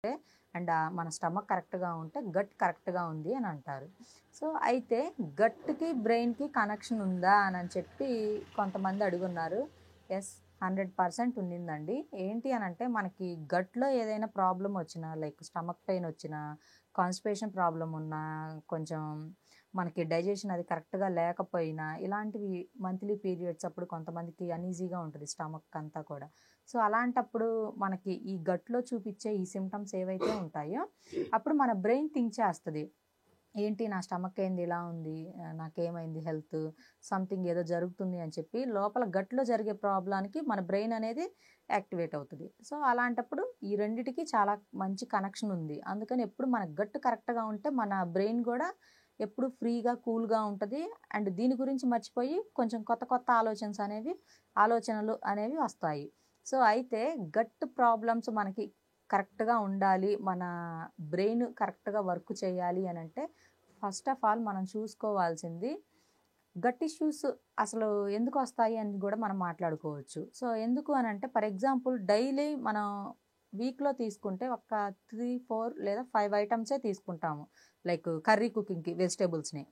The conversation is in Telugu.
అండ్ మన స్టమక్ కరెక్ట్గా ఉంటే గట్ కరెక్ట్గా ఉంది అని అంటారు. సో అయితే గట్కి బ్రెయిన్కి కనెక్షన్ ఉందా అని చెప్పి కొంతమంది అడుగున్నారు. ఎస్, 100% ఉండిందండి. ఏంటి అని అంటే మనకి గట్లో ఏదైనా ప్రాబ్లం వచ్చినా, లైక్ స్టమక్ పెయిన్ వచ్చినా, కాన్స్టిపేషన్ ప్రాబ్లం ఉన్నా, కొంచెం మనకి డైజెషన్ అది కరెక్ట్గా లేకపోయినా, ఇలాంటివి మంత్లీ పీరియడ్స్ అప్పుడు కొంతమందికి అనీజీగా ఉంటుంది స్టమక్ అంతా కూడా. సో అలాంటప్పుడు మనకి ఈ గట్లో చూపించే ఈ సిమ్టమ్స్ ఏవైతే ఉంటాయో అప్పుడు మన బ్రెయిన్ థింక్ చేస్తుంది, ఏంటి నా స్టమక్ ఏంది ఇలా ఉంది, నాకేమైంది, హెల్త్ సంథింగ్ ఏదో జరుగుతుంది అని చెప్పి లోపల గట్లో జరిగే ప్రాబ్లానికి మన బ్రెయిన్ అనేది యాక్టివేట్ అవుతుంది. సో అలాంటప్పుడు ఈ రెండిటికి చాలా మంచి కనెక్షన్ ఉంది. అందుకని ఎప్పుడు మన గట్ కరెక్ట్గా ఉంటే మన బ్రెయిన్ కూడా ఎప్పుడు ఫ్రీగా కూల్గా ఉంటుంది. అండ్ దీని గురించి మర్చిపోయి కొంచెం కొత్త కొత్త ఆలోచనలు అనేవి వస్తాయి. సో అయితే గట్ ప్రాబ్లమ్స్ మనకి కరెక్ట్గా ఉండాలి, మన బ్రెయిన్ కరెక్ట్గా వర్క్ చేయాలి అని అంటే ఫస్ట్ ఆఫ్ ఆల్ మనం చూసుకోవాల్సింది గట్ ఇష్యూస్ అసలు ఎందుకు వస్తాయి అని కూడా మనం మాట్లాడుకోవచ్చు. సో ఎందుకు అని అంటే, ఫర్ ఎగ్జాంపుల్ డైలీ మనం వీక్లో తీసుకుంటే ఒక 3, 4 లేదా 5 ఐటమ్సే తీసుకుంటాము, లైక్ కర్రీ కుకింగ్కి వెజిటేబుల్స్ని.